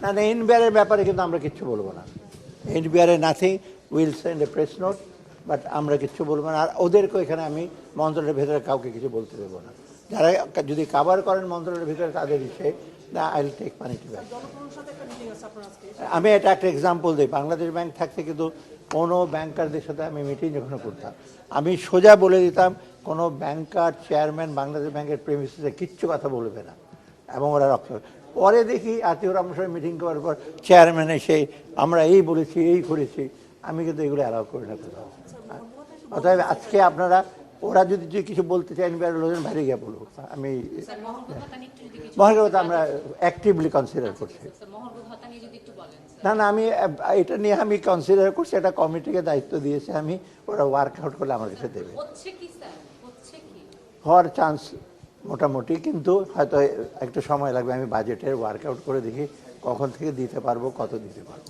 না না, এনবিআরের ব্যাপারে কিন্তু আমরা কিচ্ছু বলবো না। এনবিআরে nothing, will send a press note, but আমরা কিচ্ছু বলবো না। আর ওদেরকেও এখানে আমি মন্ত্রণালয়ের ভেতরে কাউকে কিছু বলতে দেবো না। যারা যদি কাভার করেন মন্ত্রণালয়ের ভিতরে তাদের বিষয়ে, না, আই উইল টেক পানিটি ব্যাক। আমি এটা একটা এক্সাম্পল দিই, বাংলাদেশ ব্যাংক থাকতে কিন্তু কোনো ব্যাংকারদের সাথে আমি মিটিং যখন করতাম, আমি সোজা বলে দিতাম কোনো ব্যাংকার চেয়ারম্যান বাংলাদেশ ব্যাংকের প্রেমিসিসে কিচ্ছু কথা বলবে না, এবং ওরা রক্ষা। পরে দেখি আত্মীয় আমার সঙ্গে মিটিং করার পর চেয়ারম্যান এসে আমরা এই বলেছি, এই করেছি, আমি কিন্তু এগুলো অ্যালাউ করি না কোথাও। অতএব আজকে আপনারা, ওরা যদি কিছু বলতে চান বাইরে গিয়ে বলবো, আমি মহার্ঘ ভাতা আমরা অ্যাক্টিভলি কনসিডার করছি। না না, আমি এটা নিয়ে আমি কনসিডার করছি, একটা কমিটিকে দায়িত্ব দিয়েছে, আমি ওরা ওয়ার্কআউট করলে আমার কাছে দেবে। হওয়ার চান্স মোটামুটি, কিন্তু হয়তো একটু সময় লাগবে। আমি বাজেটের ওয়ার্কআউট করে দেখি কখন থেকে দিতে পারবো, কত দিতে পারবো।